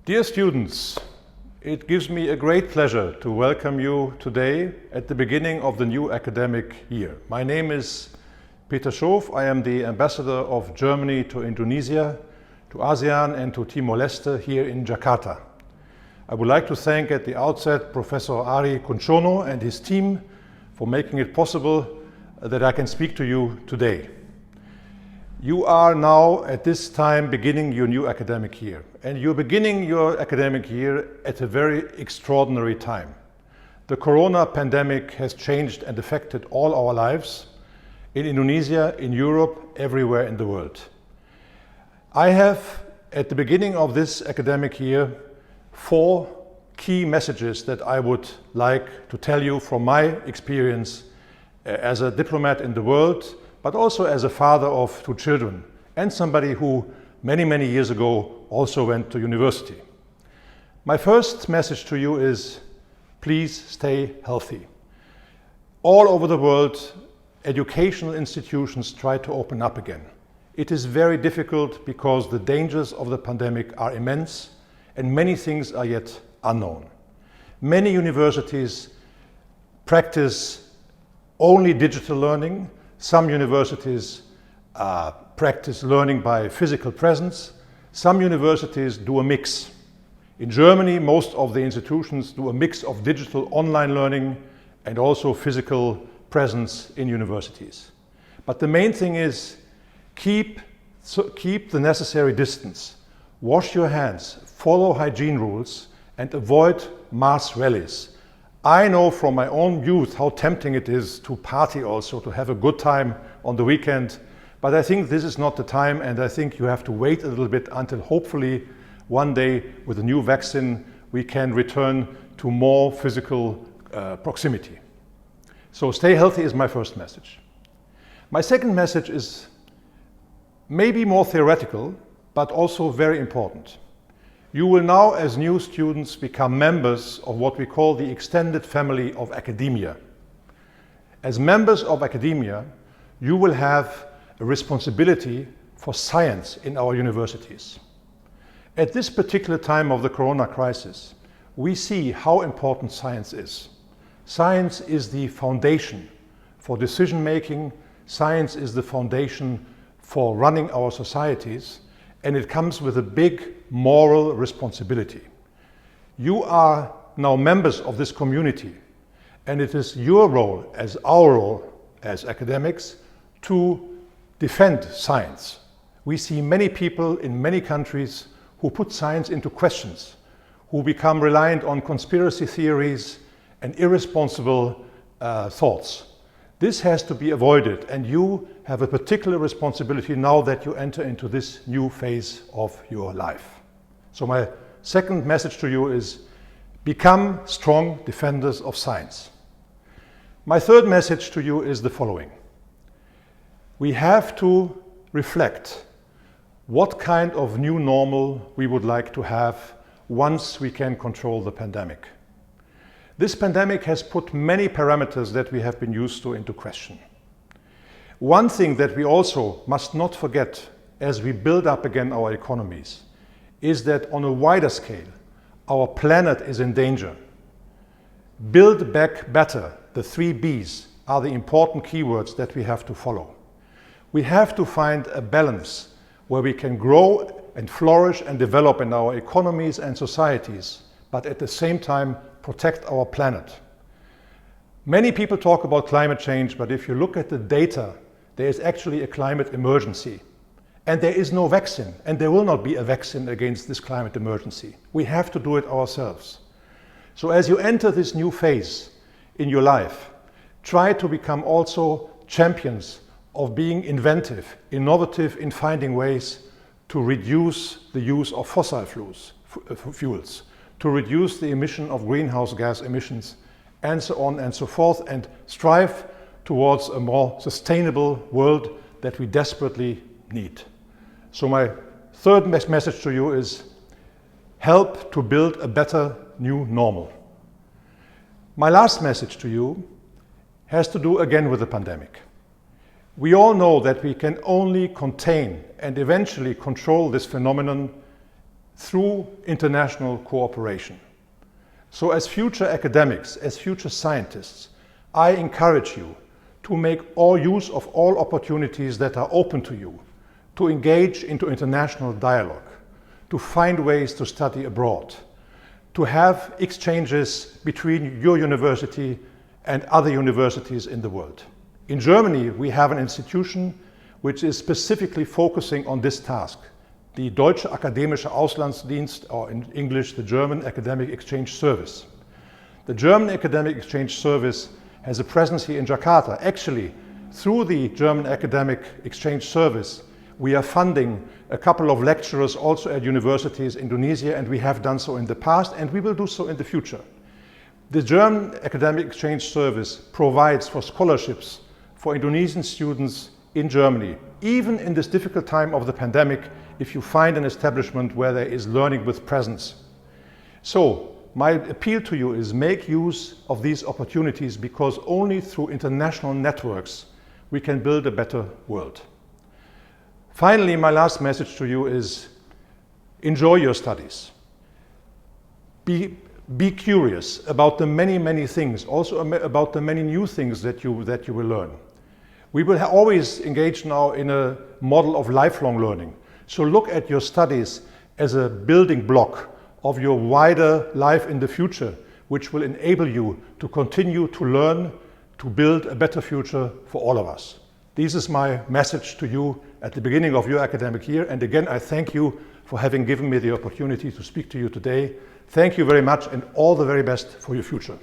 Dear students, it gives me a great pleasure to welcome you today at the beginning of the new academic year. My name is Peter Schoof. I am the ambassador of Germany to Indonesia, to ASEAN and to Timor-Leste here in Jakarta. I would like to thank at the outset Professor Ari Kunchono and his team for making it possible that I can speak to you today. You are now at this time beginning your new academic year, and you're beginning your academic year at a very extraordinary time. The corona pandemic has changed and affected all our lives in Indonesia, in Europe, everywhere in the world. I have at the beginning of this academic year 4 key messages that I would like to tell you from my experience as a diplomat in the world, but also as a father of 2 children and somebody who many years ago also went to university. My first message to you is, please stay healthy. All over the world, educational institutions try to open up again. It is very difficult because the dangers of the pandemic are immense and many things are yet unknown. Many universities practice only digital learning. Some universities practice learning by physical presence. Some universities do a mix. In Germany, most of the institutions do a mix of digital online learning and also physical presence in universities. But the main thing is keep the necessary distance, wash your hands, follow hygiene rules, and avoid mass rallies. I know from my own youth how tempting it is to party also, to have a good time on the weekend, but I think this is not the time, and I think you have to wait a little bit until hopefully one day with a new vaccine we can return to more physical proximity. So stay healthy is my first message. My second message is maybe more theoretical, but also very important. You will now, as new students, become members of what we call the extended family of academia. As members of academia, you will have a responsibility for science in our universities. At this particular time of the corona crisis, we see how important science is. Science is the foundation for decision making. Science is the foundation for running our societies, and it comes with a big moral responsibility. You are now members of this community, and it is your role, as our role as academics, to defend science. We see many people in many countries who put science into questions, who become reliant on conspiracy theories and irresponsible thoughts. This has to be avoided, and you have a particular responsibility now that you enter into this new phase of your life. So my second message to you is, become strong defenders of science. My third message to you is the following. We have to reflect what kind of new normal we would like to have once we can control the pandemic. This pandemic has put many parameters that we have been used to into question. One thing that we also must not forget as we build up again our economies is that on a wider scale, our planet is in danger. Build back better, the 3 Bs, are the important keywords that we have to follow. We have to find a balance where we can grow and flourish and develop in our economies and societies, but at the same time protect our planet. Many people talk about climate change, but if you look at the data, there is actually a climate emergency. And there is no vaccine, and there will not be a vaccine against this climate emergency. We have to do it ourselves. So as you enter this new phase in your life, try to become also champions of being inventive, innovative in finding ways to reduce the use of fossil fuels, to reduce the emission of greenhouse gas emissions, and so on and so forth, and strive towards a more sustainable world that we desperately need. So my third message to you is, help to build a better new normal. My last message to you has to do again with the pandemic. We all know that we can only contain and eventually control this phenomenon through international cooperation. So as future academics, as future scientists, I encourage you to make all use of all opportunities that are open to you, to engage into international dialogue, to find ways to study abroad, to have exchanges between your university and other universities in the world. In Germany, we have an institution which is specifically focusing on this task, the Deutsche Akademische Auslandsdienst, or in English, the German Academic Exchange Service. The German Academic Exchange Service has a presence here in Jakarta. Actually, through the German Academic Exchange Service, we are funding a couple of lecturers also at universities in Indonesia, and we have done so in the past, and we will do so in the future. The German Academic Exchange Service provides for scholarships for Indonesian students in Germany, even in this difficult time of the pandemic, if you find an establishment where there is learning with presence. So, my appeal to you is make use of these opportunities, because only through international networks we can build a better world. Finally, my last message to you is enjoy your studies. Be curious about the many things, also about the many new things that you will learn. We will always engage now in a model of lifelong learning. So look at your studies as a building block of your wider life in the future, which will enable you to continue to learn, to build a better future for all of us. This is my message to you at the beginning of your academic year. And again, I thank you for having given me the opportunity to speak to you today. Thank you very much, and all the very best for your future.